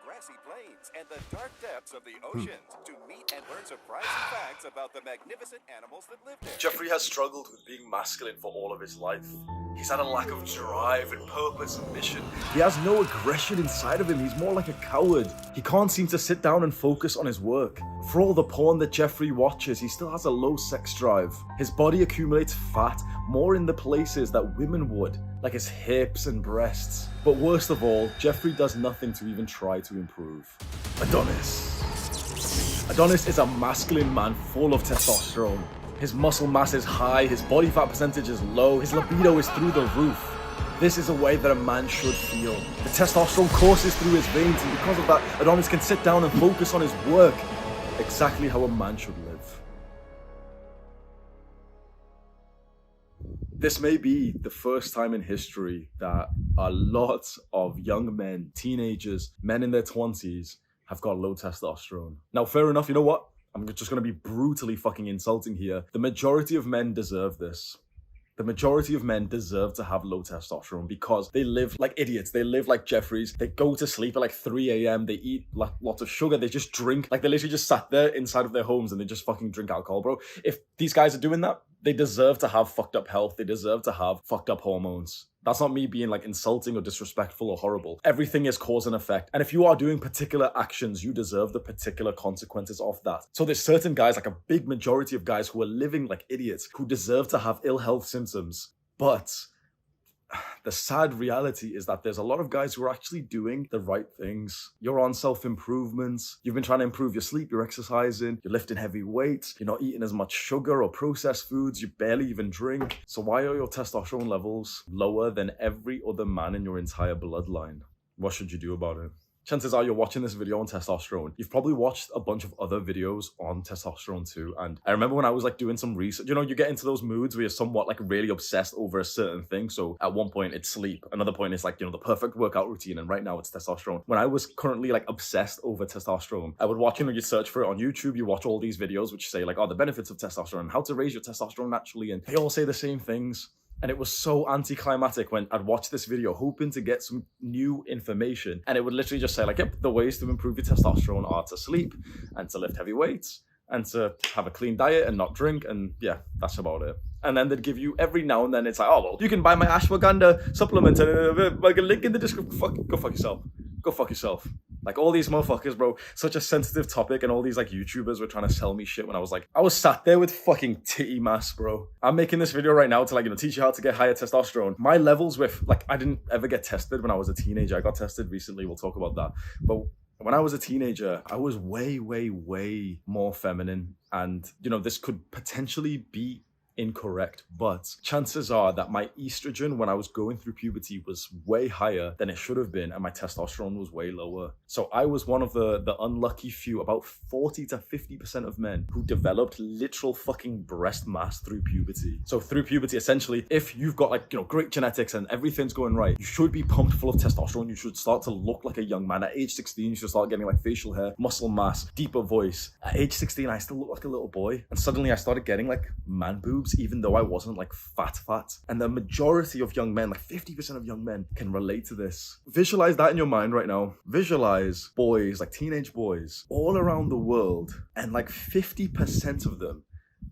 Grassy plains, and the dark depths of the oceans to meet and learn surprising facts about the magnificent animals that live there. Jeffrey has struggled with being masculine for all of his life. He's had a lack of drive and purpose and mission. He has no aggression inside of him. He's more like a coward. He can't seem to sit down and focus on his work. For all the porn that Jeffrey watches, he still has a low sex drive. His body accumulates fat more in the places that women would, like his hips and breasts. But worst of all, Jeffrey does nothing to even try to improve. Adonis. Adonis is a masculine man full of testosterone. His muscle mass is high, his body fat percentage is low, his libido is through the roof. This is a way that a man should feel. The testosterone courses through his veins, and because of that, Adonis can sit down and focus on his work. Exactly how a man should live. This may be the first time in history that a lot of young men, teenagers, men in their 20s have got low testosterone. Now, fair enough, you know what? I'm just going to be brutally fucking insulting here. The majority of men deserve this. The majority of men deserve to have low testosterone because they live like idiots. They live like Jeffries. They go to sleep at like 3 a.m. They eat lots of sugar. They just drink. Like they literally just sat there inside of their homes and they just fucking drink alcohol, bro. If these guys are doing that, they deserve to have fucked up health. They deserve to have fucked up hormones. That's not me being like insulting or disrespectful or horrible. Everything is cause and effect. And if you are doing particular actions, you deserve the particular consequences of that. So there's certain guys, like a big majority of guys who are living like idiots, who deserve to have ill health symptoms. But the sad reality is that there's a lot of guys who are actually doing the right things. You're on self-improvement. You've been trying to improve your sleep, you're exercising, you're lifting heavy weights, you're not eating as much sugar or processed foods, you barely even drink. So why are your testosterone levels lower than every other man in your entire bloodline? What should you do about it? Chances are you're watching this video on testosterone. You've probably watched a bunch of other videos on testosterone too. And I remember when I was like doing some research, you know, you get into those moods where you're somewhat like really obsessed over a certain thing. So at one point it's sleep. Another point is like, you know, the perfect workout routine. And right now it's testosterone. When I was currently like obsessed over testosterone, I would watch, you know, you search for it on YouTube, you watch all these videos which say like, oh, the benefits of testosterone, how to raise your testosterone naturally. And they all say the same things. And it was so anticlimactic when I'd watch this video hoping to get some new information. And it would literally just say like, yep, the ways to improve your testosterone are to sleep and to lift heavy weights and to have a clean diet and not drink. And yeah, that's about it. And then they'd give you every now and then, it's like, oh, well, you can buy my ashwagandha supplement and like a link in the description. Go fuck yourself. Go fuck yourself. Like all these motherfuckers, bro, such a sensitive topic, and all these like YouTubers were trying to sell me shit when I was sat there with fucking titty mass, bro. I'm making this video right now to like, you know, teach you how to get higher testosterone. My levels with, like, I didn't ever get tested when I was a teenager. I got tested recently, we'll talk about that. But when I was a teenager, I was way, way, way more feminine. And, you know, this could potentially be incorrect, but chances are that my estrogen when I was going through puberty was way higher than it should have been, and my testosterone was way lower. So I was one of the unlucky few, about 40 to 50% of men who developed literal fucking breast mass through puberty. So through puberty, essentially, if you've got like, you know, great genetics and everything's going right, you should be pumped full of testosterone. You should start to look like a young man. At age 16, you should start getting like facial hair, muscle mass, deeper voice. At age 16, I still look like a little boy, and suddenly I started getting like man boobs, even though I wasn't like fat. And the majority of young men, like 50% of young men, can relate to this. Visualize that in your mind right now. Visualize boys, like teenage boys, all around the world, and like 50% of them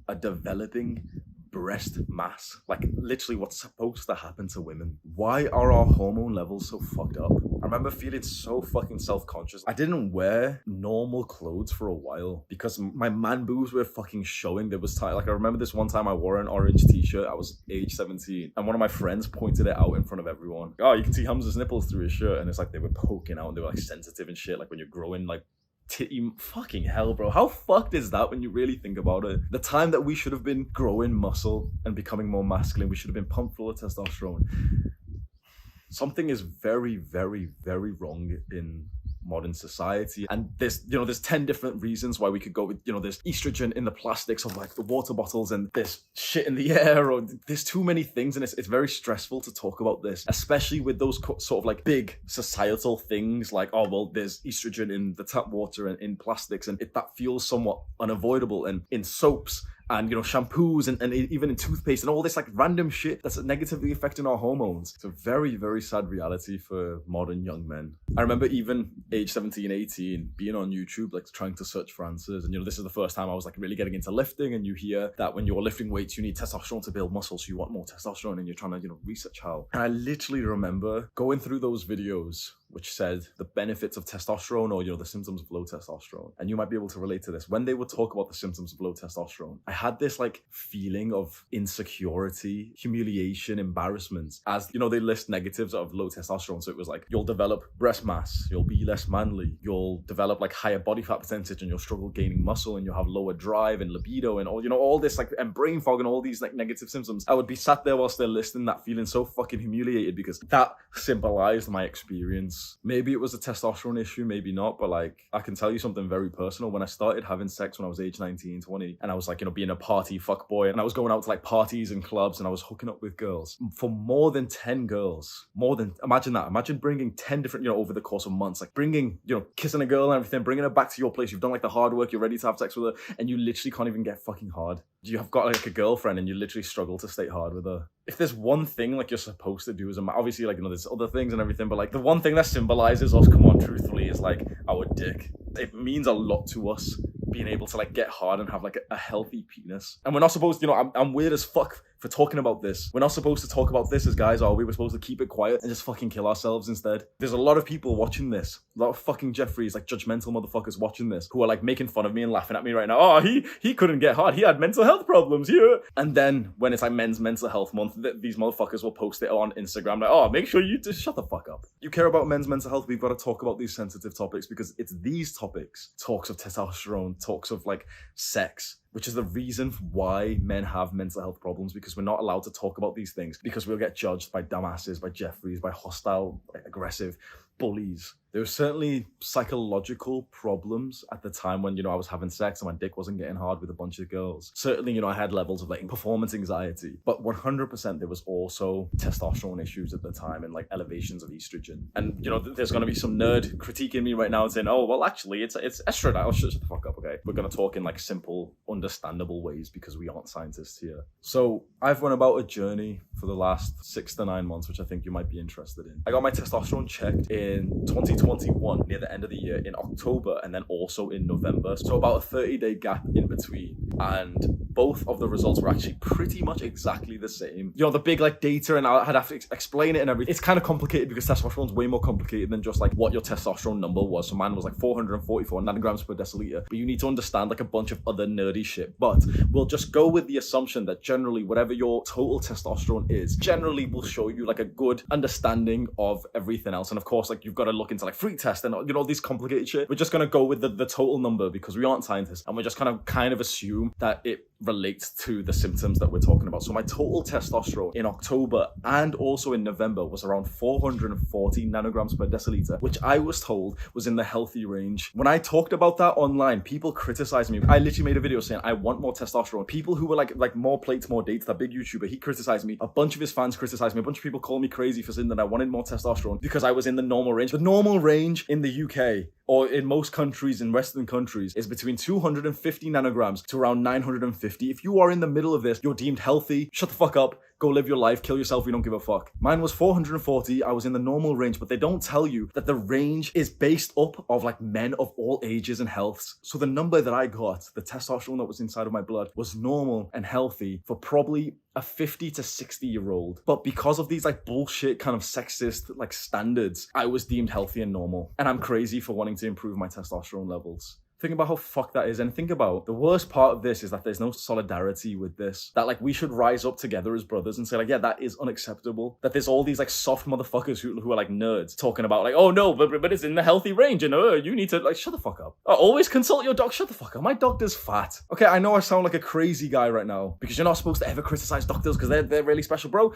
are developing breast mass, like literally what's supposed to happen to women. Why are our hormone levels so fucked up? I remember feeling so fucking self-conscious. I didn't wear normal clothes for a while because my man boobs were fucking showing. There was time, like I remember this one time I wore an orange t-shirt. I was age 17 and one of my friends pointed it out in front of everyone. Oh, you can see Hamza's nipples through his shirt, and it's like they were poking out and they were like sensitive and shit, like when you're growing like titty. Fucking hell, bro. How fucked is that when you really think about it? The time that we should have been growing muscle and becoming more masculine, we should have been pumped full of testosterone. Something is very, very, very wrong in modern society. And there's 10 different reasons why we could go with, there's estrogen in the plastics of like the water bottles, and there's shit in the air, or there's too many things. And it's very stressful to talk about this, especially with those sort of like big societal things like, oh, well, there's estrogen in the tap water and in plastics, and that feels somewhat unavoidable, and in soaps and shampoos and even in toothpaste and all this like random shit that's negatively affecting our hormones. It's a very, very sad reality for modern young men. I remember even age 17, 18 being on YouTube, like trying to search for answers, and this is the first time I was like really getting into lifting, and you hear that when you're lifting weights you need testosterone to build muscle, so you want more testosterone, and you're trying to research how. And I literally remember going through those videos which said the benefits of testosterone, or the symptoms of low testosterone. And you might be able to relate to this. When they would talk about the symptoms of low testosterone, I had this like feeling of insecurity, humiliation, embarrassment, as they list negatives of low testosterone. So it was like, you'll develop breast mass, you'll be less manly, you'll develop like higher body fat percentage, and you'll struggle gaining muscle, and you'll have lower drive and libido and all this like, and brain fog and all these like negative symptoms. I would be sat there whilst they're listing that, feeling so fucking humiliated, because that symbolized my experience. Maybe it was a testosterone issue, maybe not, but like, I can tell you something very personal. When I started having sex when I was age 19, 20, and I was like, being a party fuckboy, and I was going out to like parties and clubs, and I was hooking up with girls, for more than 10 girls, imagine that, imagine bringing 10 different, over the course of months, like bringing, kissing a girl and everything, bringing her back to your place, you've done like the hard work, you're ready to have sex with her, and you literally can't even get fucking hard. You have got like a girlfriend and you literally struggle to stay hard with her. If there's one thing like you're supposed to do as a man, obviously like there's other things and everything, but like the one thing that symbolizes us, come on, truthfully, is like our dick. It means a lot to us being able to like get hard and have like a healthy penis. And we're not supposed to, I'm weird as fuck for talking about this. We're not supposed to talk about this as guys, are we? We're supposed to keep it quiet and just fucking kill ourselves instead. There's a lot of people watching this, a lot of fucking Jeffreys, like judgmental motherfuckers watching this, who are like making fun of me and laughing at me right now. Oh, he couldn't get hard, he had mental health problems, yeah. And then when it's like Men's Mental Health Month, these motherfuckers will post it on Instagram like, oh, make sure you just shut the fuck up. You care about men's mental health, we've got to talk about these sensitive topics, because it's these topics, talks of testosterone, talks of like sex, which is the reason why men have mental health problems, because we're not allowed to talk about these things, because we'll get judged by dumbasses, by Jeffreys, by hostile, aggressive bullies. There were certainly psychological problems at the time when, I was having sex and my dick wasn't getting hard with a bunch of girls. Certainly, I had levels of like performance anxiety, but 100% there was also testosterone issues at the time and like elevations of estrogen. And, there's going to be some nerd critiquing me right now and saying, oh, well, actually, it's estradiol. Oh, shut the fuck up, okay? We're going to talk in like simple, understandable ways, because we aren't scientists here. So I've went about a journey for the last 6 to 9 months, which I think you might be interested in. I got my testosterone checked in 2021, near the end of the year, in October, and then also in November. So about a 30-day gap in between. And both of the results were actually pretty much exactly the same. The big like data, and I had to explain it and everything. It's kind of complicated because testosterone's way more complicated than just like what your testosterone number was. So mine was like 444 nanograms per deciliter. But you need to understand like a bunch of other nerdy shit. But we'll just go with the assumption that generally whatever your total testosterone is, generally will show you like a good understanding of everything else. And of course, like you've got to look into like freak test and these complicated shit. We're just going to go with the total number because we aren't scientists, and we're just kind of assume that it relates to the symptoms that we're talking about. So my total testosterone in October and also in November was around 440 nanograms per deciliter, which I was told was in the healthy range. When I talked about that online, people criticized me. I literally made a video saying I want more testosterone. People who were like more plates, more dates, that big YouTuber, he criticized me. A bunch of his fans criticized me. A bunch of people called me crazy for saying that I wanted more testosterone because I was in the normal range. The normal range in the UK, or in most countries, in Western countries, is between 250 nanograms to around 950. If you are in the middle of this, you're deemed healthy. Shut the fuck up. Go live your life. Kill yourself. We don't give a fuck. Mine was 440. I was in the normal range, but they don't tell you that the range is based up of like men of all ages and healths. So the number that I got, the testosterone that was inside of my blood, was normal and healthy for probably a 50 to 60-year-old. But because of these like bullshit kind of sexist like standards, I was deemed healthy and normal. And I'm crazy for wanting to improve my testosterone levels. Think about how fucked that is, and think about the worst part of this is that there's no solidarity with this. That like we should rise up together as brothers and say like, yeah, that is unacceptable. That there's all these like soft motherfuckers who are like nerds talking about like, oh no, but it's in the healthy range, and you need to like shut the fuck up. Always consult your doc. Shut the fuck up. My doctor's fat. Okay, I know I sound like a crazy guy right now because you're not supposed to ever criticize doctors because they're really special, bro.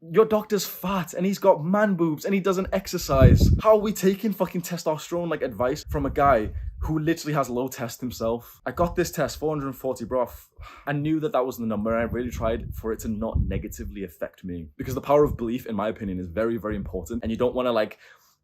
Your doctor's fat and he's got man boobs and he doesn't exercise. How are we taking fucking testosterone like advice from a guy who literally has low test himself? I got this test, 440, bro. I knew that was the number and I really tried for it to not negatively affect me. Because the power of belief, in my opinion, is very, very important. And you don't want to like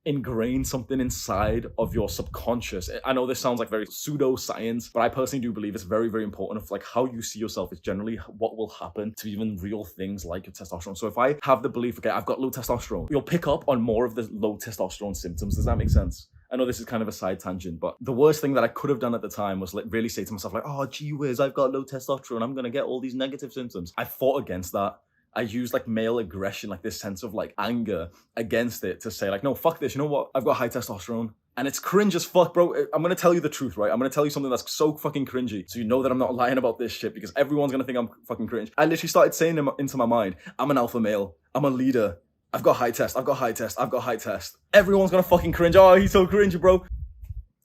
ingrain something inside of your subconscious. I know this sounds like very pseudo-science, but I personally do believe it's very, very important of like how you see yourself is generally what will happen to even real things like your testosterone. So if I have the belief, okay, I've got low testosterone, you'll pick up on more of the low testosterone symptoms. Does that make sense? I know this is kind of a side tangent, but the worst thing that I could have done at the time was like really say to myself like, oh, gee whiz, I've got low testosterone. I'm going to get all these negative symptoms. I fought against that. I use like male aggression, like this sense of like anger against it to say like, no, fuck this. You know what? I've got high testosterone and it's cringe as fuck, bro. I'm going to tell you the truth, right? I'm going to tell you something that's so fucking cringy. So you know that I'm not lying about this shit because everyone's going to think I'm fucking cringe. I literally started saying into my mind, I'm an alpha male. I'm a leader. I've got high test. I've got high test. I've got high test. Everyone's going to fucking cringe. Oh, he's so cringy, bro.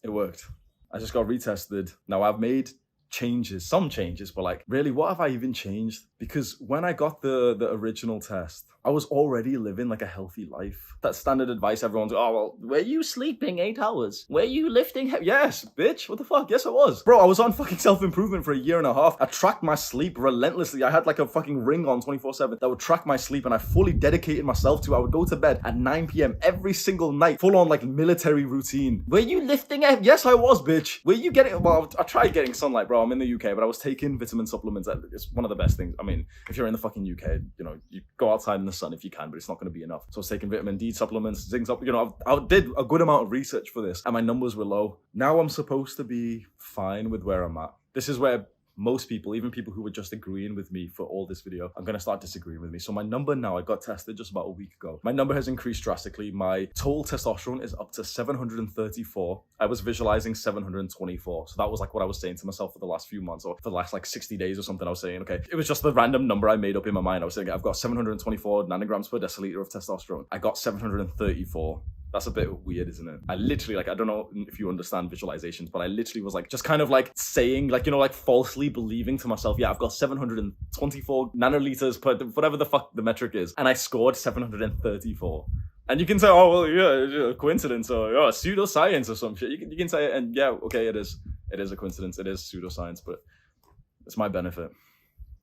It worked. I just got retested. Now I've made some changes, but like really, what have I even changed? Because when I got the original test, I was already living like a healthy life. That standard advice everyone's, oh, well, were you sleeping 8 hours? Were you lifting? Yes, bitch. What the fuck? Yes, I was. Bro, I was on fucking self-improvement for a year and a half. I tracked my sleep relentlessly. I had like a fucking ring on 24/7 that would track my sleep and I fully dedicated myself to it. I would go to bed at 9 p.m. every single night, full on like military routine. Were you lifting? Yes, I was, bitch. Were you getting, well, I tried getting sunlight, bro. I'm in the UK, but I was taking vitamin supplements. It's one of the best things. I mean, if you're in the fucking UK, you know, you go outside in the sun if you can, but it's not going to be enough. So I was taking vitamin D supplements, zinc supplements. You know, I did a good amount of research for this and my numbers were low. Now I'm supposed to be fine with where I'm at. This is where most people, even people who were just agreeing with me for all this video, I'm going to start disagreeing with me. So my number now, I got tested just about a week ago. My number has increased drastically. My total testosterone is up to 734. I was visualizing 724. So that was like what I was saying to myself for the last few months or for the last like 60 days or something. I was saying, okay, it was just the random number I made up in my mind. I was saying, I've got 724 nanograms per deciliter of testosterone. I got 734. That's a bit weird, isn't it? I literally, like, I don't know if you understand visualizations, but I literally was like, just kind of like saying, like, you know, like falsely believing to myself, yeah, I've got 724 nanoliters per, whatever the fuck the metric is. And I scored 734. And you can say, oh, well, yeah, coincidence or pseudoscience or some shit. You can say it and yeah, okay, it is a coincidence. It is pseudoscience, but it's my benefit.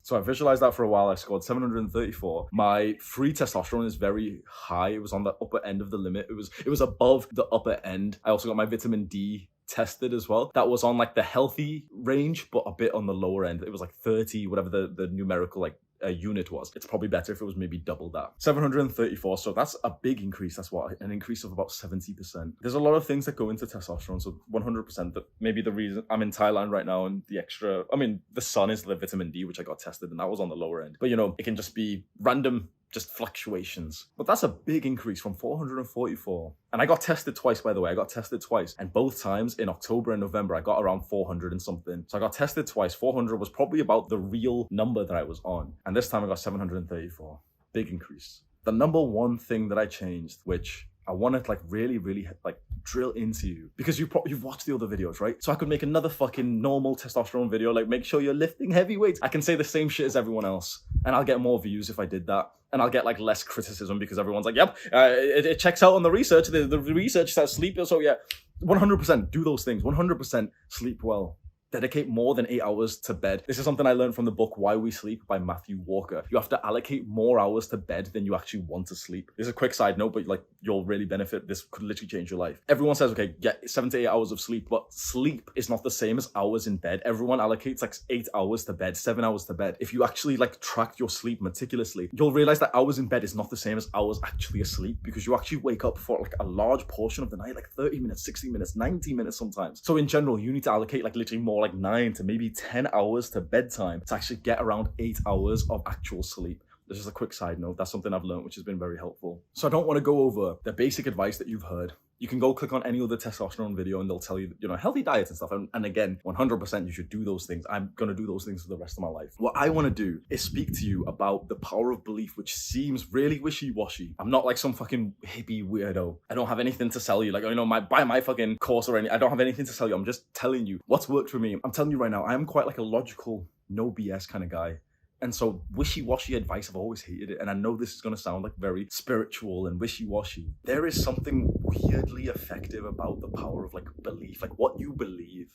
So I visualized that for a while. I scored 734. My free testosterone is very high. It was on the upper end of the limit. It was above the upper end. I also got my vitamin D tested as well. That was on like the healthy range, but a bit on the lower end. It was like 30, whatever the numerical like unit was. It's probably better if it was maybe double that. 734, so that's a big increase. That's what, an increase of about 70%. There's a lot of things that go into testosterone, so 100%. That maybe the reason I'm in Thailand right now and the extra, I mean, the sun is the vitamin D, which I got tested, and that was on the lower end. But you know, it can just be random, just fluctuations. But that's a big increase from 444. And I got tested twice, by the way. I got tested twice. And both times in October and November, I got around 400 and something. So I got tested twice. 400 was probably about the real number that I was on. And this time I got 734. Big increase. The number one thing that I changed, which I want to like really like drill into you, because you've watched the other videos, right? So I could make another fucking normal testosterone video, like make sure you're lifting heavy weights. I can say the same shit as everyone else and I'll get more views if I did that. And I'll get like less criticism because everyone's like, yep, it checks out on the research. The research says sleep. So yeah, 100% do those things. 100% sleep well. Dedicate more than 8 hours to bed. This is something I learned from the book Why We Sleep by Matthew Walker. You have to allocate more hours to bed than you actually want to sleep. This is a quick side note, but like you'll really benefit. This could literally change your life. Everyone says, okay, get 7 to 8 hours of sleep, but sleep is not the same as hours in bed. Everyone allocates like 8 hours to bed, 7 hours to bed. If you actually like track your sleep meticulously, you'll realize that hours in bed is not the same as hours actually asleep, because you actually wake up for like a large portion of the night, like 30 minutes, 60 minutes, 90 minutes sometimes. So in general, you need to allocate like literally more like 9 to maybe 10 hours to bedtime to actually get around 8 hours of actual sleep. This is a quick side note. That's something I've learned, which has been very helpful. So I don't want to go over the basic advice that you've heard. You can go click on any other testosterone video and they'll tell you, you know, healthy diets and stuff. And again, 100% you should do those things. I'm going to do those things for the rest of my life. What I want to do is speak to you about the power of belief, which seems really wishy-washy. I'm not like some fucking hippie weirdo. I don't have anything to sell you. Like, you know, buy my fucking course or anything. I don't have anything to sell you. I'm just telling you what's worked for me. I'm telling you right now, I am quite like a logical, no BS kind of guy. And so wishy-washy advice, I've always hated it. And I know this is going to sound like very spiritual and wishy-washy. There is something weirdly effective about the power of like belief, like what you believe.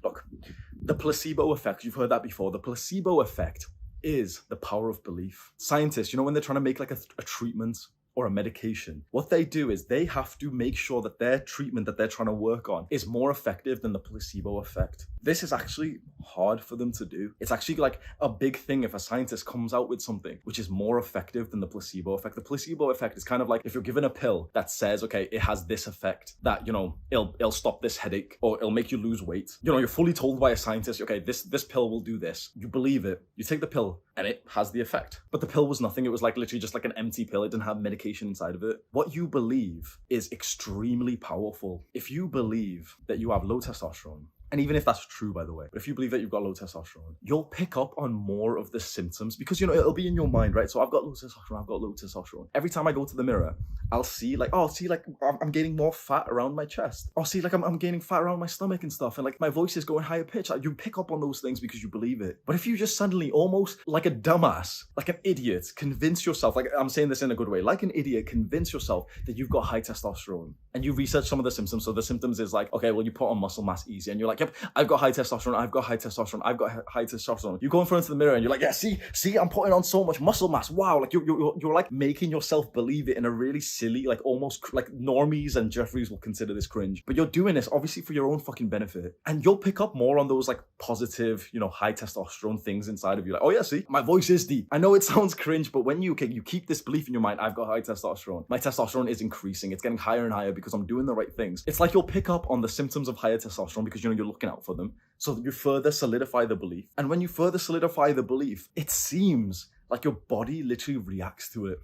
Look, the placebo effect, you've heard that before. The placebo effect is the power of belief. Scientists, when they're trying to make like a treatment or a medication, what they do is they have to make sure that their treatment that they're trying to work on is more effective than the placebo effect. This is actually hard for them to do. It's actually like a big thing if a scientist comes out with something which is more effective than the placebo effect. The placebo effect is kind of like if you're given a pill that says, okay, it has this effect, that, it'll stop this headache or it'll make you lose weight. You're fully told by a scientist, okay, this pill will do this. You believe it. You take the pill and it has the effect. But the pill was nothing. It was like literally just like an empty pill. It didn't have medication inside of it. What you believe is extremely powerful. If you believe that you have low testosterone, and even if that's true, by the way, but if you believe that you've got low testosterone, you'll pick up on more of the symptoms because, it'll be in your mind, right? So I've got low testosterone. Every time I go to the mirror, I'll see I'm gaining more fat around my chest. I'll see I'm gaining fat around my stomach and stuff. And like my voice is going higher pitch. You pick up on those things because you believe it. But if you just suddenly almost like a dumbass, like an idiot, convince yourself, like I'm saying this in a good way, like an idiot, convince yourself that you've got high testosterone and you research some of the symptoms. So the symptoms is like, okay, well, you put on muscle mass easy and you're like, yep, I've got high testosterone. I've got high testosterone. You go in front of the mirror and you're like, yeah, see, I'm putting on so much muscle mass. Wow. Like you're like making yourself believe it in a really silly, like almost like normies and Jeffries will consider this cringe, but you're doing this obviously for your own fucking benefit. And you'll pick up more on those like positive, high testosterone things inside of you. Like, oh yeah, see, my voice is deep. I know it sounds cringe, but when you keep this belief in your mind, I've got high testosterone. My testosterone is increasing. It's getting higher and higher because I'm doing the right things. It's like you'll pick up on the symptoms of higher testosterone because you're looking out for them. So you further solidify the belief. And when you further solidify the belief, it seems like your body literally reacts to it.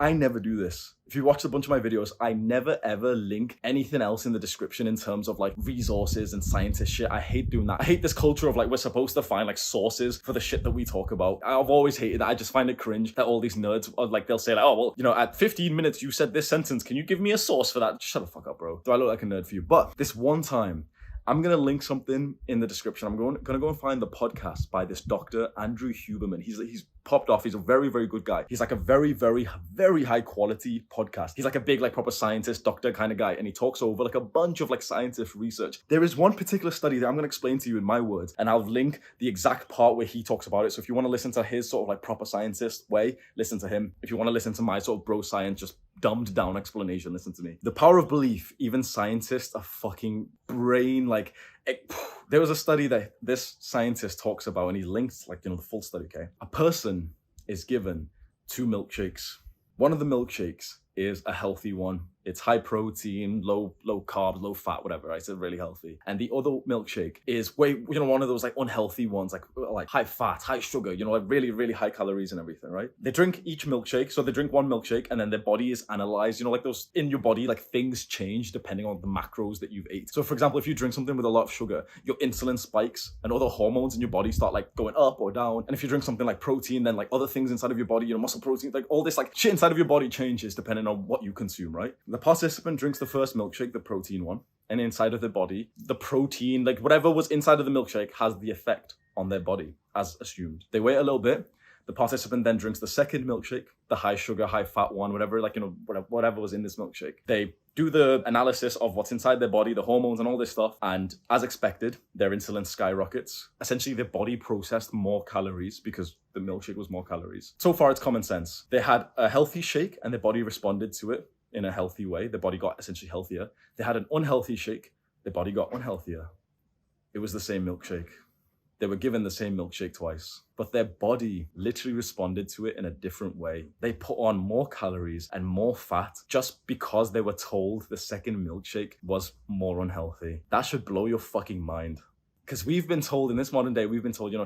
I never do this. If you watch a bunch of my videos, I never ever link anything else in the description in terms of like resources and scientist shit. I hate doing that. I hate this culture of like we're supposed to find like sources for the shit that we talk about. I've always hated that. I just find it cringe that all these nerds are like, they'll say like, oh well, at 15 minutes you said this sentence. Can you give me a source for that? Shut the fuck up, bro. Do I look like a nerd for you? But this one time, I'm going to link something in the description. I'm going to go and find the podcast by this Dr. Andrew Huberman. He's popped off. He's a very, very good guy. He's like a very, very, very high quality podcast. He's like a big, like proper scientist, doctor kind of guy. And he talks over like a bunch of like scientific research. There is one particular study that I'm going to explain to you in my words. And I'll link the exact part where he talks about it. So if you want to listen to his sort of like proper scientist way, listen to him. If you want to listen to my sort of bro science, just dumbed down explanation, listen to me. The power of belief. Even scientists are fucking brain like there was a study that this scientist talks about and he links like the full study. Okay, a person is given 2 milkshakes. One of the milkshakes is a healthy one. It's high protein, low carb, low fat, whatever, right? It's really healthy. And the other milkshake is one of those like unhealthy ones, like high fat, high sugar, like really, really high calories and everything, right? They drink each milkshake. So they drink one milkshake and then their body is analyzed, like those in your body, like things change depending on the macros that you've ate. So for example, if you drink something with a lot of sugar, your insulin spikes and other hormones in your body start like going up or down. And if you drink something like protein, then like other things inside of your body, muscle protein, like all this like shit inside of your body changes depending on what you consume, right? The participant drinks the first milkshake, the protein one, and inside of their body, the protein, like whatever was inside of the milkshake has the effect on their body, as assumed. They wait a little bit. The participant then drinks the second milkshake, the high sugar, high fat one, whatever, whatever was in this milkshake. They do the analysis of what's inside their body, the hormones and all this stuff. And as expected, their insulin skyrockets. Essentially, their body processed more calories because the milkshake was more calories. So far, it's common sense. They had a healthy shake and their body responded to it in a healthy way. Their body got essentially healthier. They had an unhealthy shake. Their body got unhealthier. It was the same milkshake. They were given the same milkshake twice, but their body literally responded to it in a different way. They put on more calories and more fat just because they were told the second milkshake was more unhealthy. That should blow your fucking mind. Because we've been told in this modern day,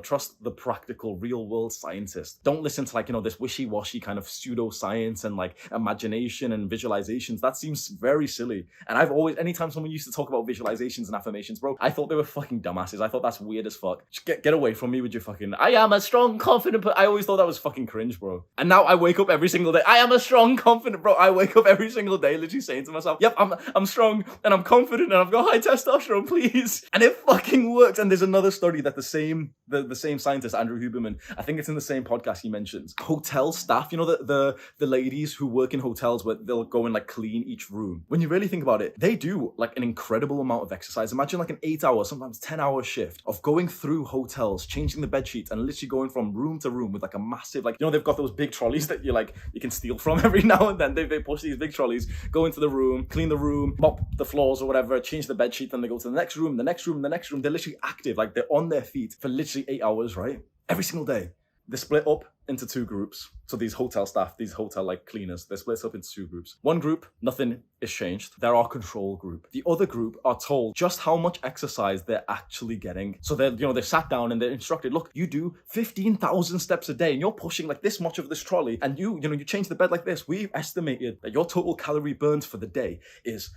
trust the practical, real world scientist. Don't listen to this wishy-washy kind of pseudoscience and like imagination and visualizations. That seems very silly. And anytime someone used to talk about visualizations and affirmations, bro, I thought they were fucking dumbasses. I thought that's weird as fuck. Just get away from me with your fucking, I am a strong, confident, I always thought that was fucking cringe, bro. And now I wake up every single day. I am a strong, confident, bro. I wake up every single day literally saying to myself, yep, I'm strong and I'm confident and I've got high testosterone, please. And it fucking works. works. And there's another study that the same scientist, Andrew Huberman, I think it's in the same podcast, he mentions hotel staff, you know, the ladies who work in hotels where they'll go and like clean each room. When you really think about it, they do like an incredible amount of exercise. Imagine like an 8-hour, sometimes 10-hour shift of going through hotels, changing the bed sheets, and literally going from room to room with like a massive, like, you know, they've got those big trolleys that you can steal from every now and then. They push these big trolleys, go into the room, clean the room, mop the floors or whatever, change the bed sheet, then they go to the next room, the next room, the next room. They're literally active, like they're on their feet for literally 8 hours, right? Every single day. They're split up into 2 groups. So these hotel staff, these hotel like cleaners, they're split up into 2 groups. One group, nothing is changed. They're our control group. The other group are told just how much exercise they're actually getting. So they're sat down and they're instructed, look, you do 15,000 steps a day and you're pushing like this much of this trolley, and you change the bed like this. We've estimated that your total calorie burns for the day is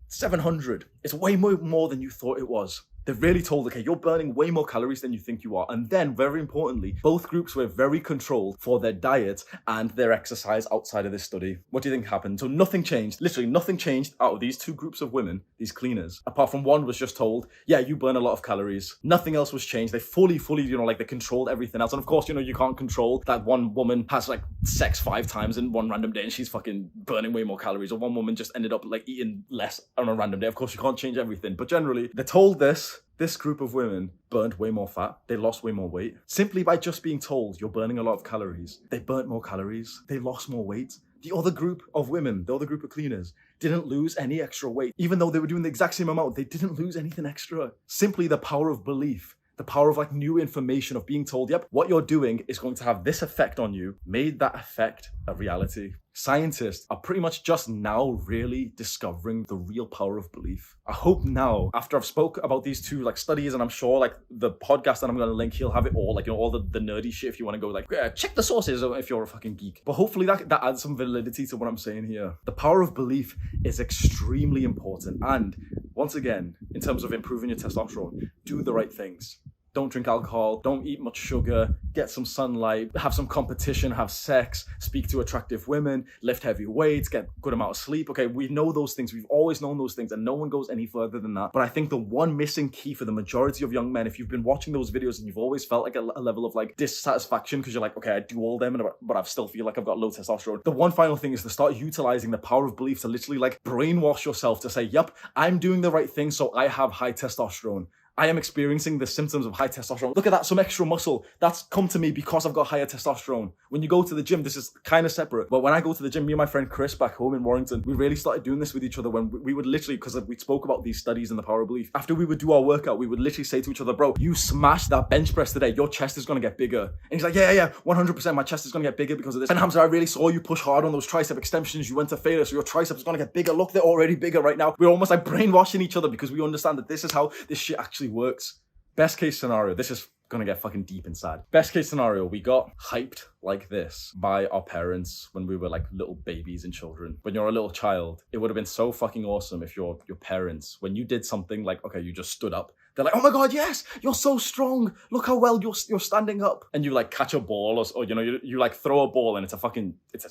700. It's way more than you thought it was. They're really told, okay, you're burning way more calories than you think you are. And then, very importantly, both groups were very controlled for their diet and their exercise outside of this study. What do you think happened? So nothing changed, literally nothing changed out of these 2 groups of women, these cleaners, apart from one was just told, yeah, you burn a lot of calories. Nothing else was changed. They fully, they controlled everything else. And of course, you can't control that one woman has like sex 5 times in one random day and she's fucking burning way more calories. Or one woman just ended up like eating less on a random day. Of course, you can't change everything. But generally, they're told this group of women burned way more fat. They lost way more weight. Simply by just being told you're burning a lot of calories. They burnt more calories. They lost more weight. The other group of women, the other group of cleaners, didn't lose any extra weight. Even though they were doing the exact same amount, they didn't lose anything extra. Simply the power of belief. The power of like new information, of being told, yep, what you're doing is going to have this effect on you, made that effect a reality. Scientists are pretty much just now really discovering the real power of belief. I hope now, after I've spoke about these 2 like studies, and I'm sure like the podcast that I'm going to link, he'll have it all, like, you know, all the nerdy shit if you want to go like, check the sources if you're a fucking geek. But hopefully that adds some validity to what I'm saying here. The power of belief is extremely important. And once again, in terms of improving your testosterone, do the right things. Don't drink alcohol, don't eat much sugar, get some sunlight, have some competition, have sex, speak to attractive women, lift heavy weights, get a good amount of sleep. Okay, we know those things. We've always known those things, and no one goes any further than that. But I think the one missing key for the majority of young men, if you've been watching those videos and you've always felt like a level of like dissatisfaction because you're like, okay, I do all them, but I still feel like I've got low testosterone. The one final thing is to start utilizing the power of belief to literally like brainwash yourself to say, yep, I'm doing the right thing, so I have high testosterone. I am experiencing the symptoms of high testosterone. Look at that, some extra muscle. That's come to me because I've got higher testosterone. When you go to the gym, this is kind of separate. But when I go to the gym, me and my friend Chris back home in Warrington, we really started doing this with each other when we would literally, because we spoke about these studies and the power of belief. After we would do our workout, we would literally say to each other, bro, you smashed that bench press today. Your chest is going to get bigger. And he's like, yeah, 100%. My chest is going to get bigger because of this. And Hamza, I really saw you push hard on those tricep extensions. You went to failure, so your triceps is going to get bigger. Look, they're already bigger right now. We're almost like brainwashing each other because we understand that this is how this shit actually works. Best case scenario, this is gonna get fucking deep inside. Best case scenario, we got hyped like this by our parents when we were like little babies and children. When you're a little child, it would have been so fucking awesome if your parents, when you did something like, okay, you just stood up, they're like, oh my God, yes, you're so strong. Look how well you're standing up. And you like catch a ball or you like throw a ball and it's a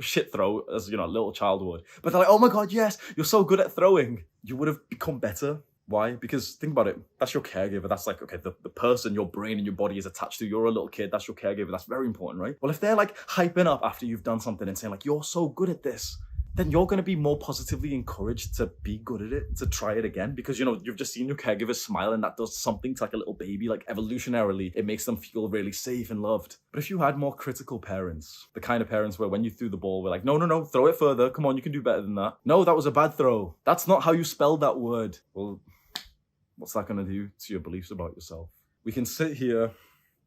shit throw as, a little child would. But they're like, oh my God, yes, you're so good at throwing. You would have become better. Why? Because think about it. That's your caregiver. That's like, okay, the person your brain and your body is attached to. You're a little kid. That's your caregiver. That's very important, right? Well, if they're like hyping up after you've done something and saying like, you're so good at this, then you're going to be more positively encouraged to be good at it, to try it again. Because, you've just seen your caregiver smile and that does something to like a little baby. Like evolutionarily, it makes them feel really safe and loved. But if you had more critical parents, the kind of parents where when you threw the ball, we're like, no, throw it further. Come on, you can do better than that. No, that was a bad throw. That's not how you spelled that word. Well, what's that going to do to your beliefs about yourself? We can sit here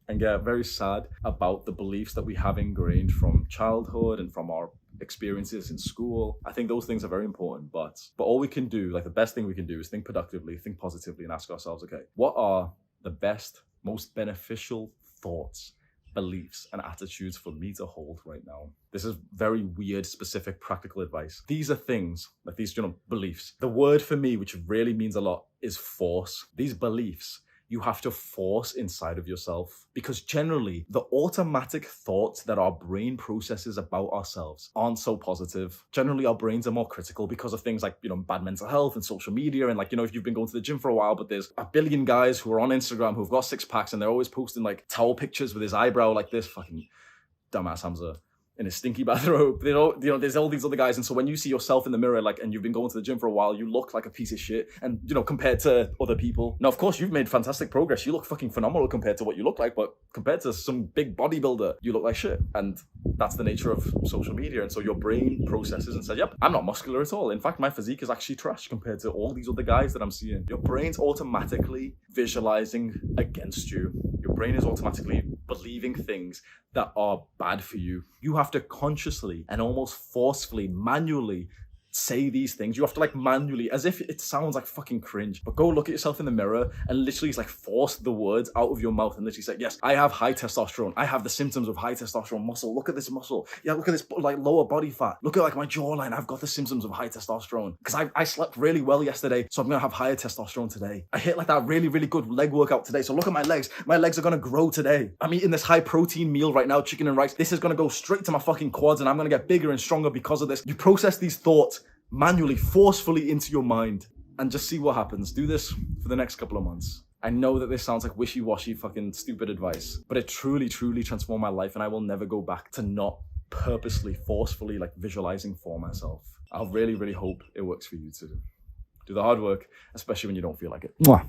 and get very sad about the beliefs that we have ingrained from childhood and from our experiences in school. I think those things are very important, but all we can do, like the best thing we can do is think productively, think positively, and ask ourselves, okay, what are the best, most beneficial thoughts, beliefs, and attitudes for me to hold right now? This is very weird, specific, practical advice. These are things, like these, beliefs. The word for me, which really means a lot, is force. These beliefs you have to force inside of yourself. Because generally, the automatic thoughts that our brain processes about ourselves aren't so positive. Generally, our brains are more critical because of things like, bad mental health and social media. And like, if you've been going to the gym for a while, but there's a billion guys who are on Instagram who've got six packs and they're always posting like towel pictures with his eyebrow like this, fucking dumbass Hamza in his stinky bathrobe. There's all these other guys, and so when you see yourself in the mirror, like, and you've been going to the gym for a while, you look like a piece of shit. And compared to other people, now of course you've made fantastic progress. You look fucking phenomenal compared to what you look like, but compared to some big bodybuilder, you look like shit. And that's the nature of social media. And so your brain processes and says, "Yep, I'm not muscular at all. In fact, my physique is actually trash compared to all these other guys that I'm seeing." Your brain's automatically visualizing against you. Your brain is automatically believing things that are bad for you. You have to consciously and almost forcefully, manually say these things. You have to like manually, as if it sounds like fucking cringe, but go look at yourself in the mirror and literally like force the words out of your mouth and literally say, "Yes, I have high testosterone. I have the symptoms of high testosterone muscle. Look at this muscle. Yeah, look at this like lower body fat. Look at like my jawline. I've got the symptoms of high testosterone because I slept really well yesterday, so I'm gonna have higher testosterone today. I hit like that really, really good leg workout today, so look at my legs. My legs are gonna grow today. I'm eating this high protein meal right now, chicken and rice. This is gonna go straight to my fucking quads and I'm gonna get bigger and stronger because of this." You process these thoughts manually, forcefully into your mind and just see what happens. Do this for the next couple of months. I know that this sounds like wishy-washy fucking stupid advice, but it truly, truly transformed my life and I will never go back to not purposely, forcefully like visualizing for myself. I really, really hope it works for you too. Do the hard work, especially when you don't feel like it. Mwah.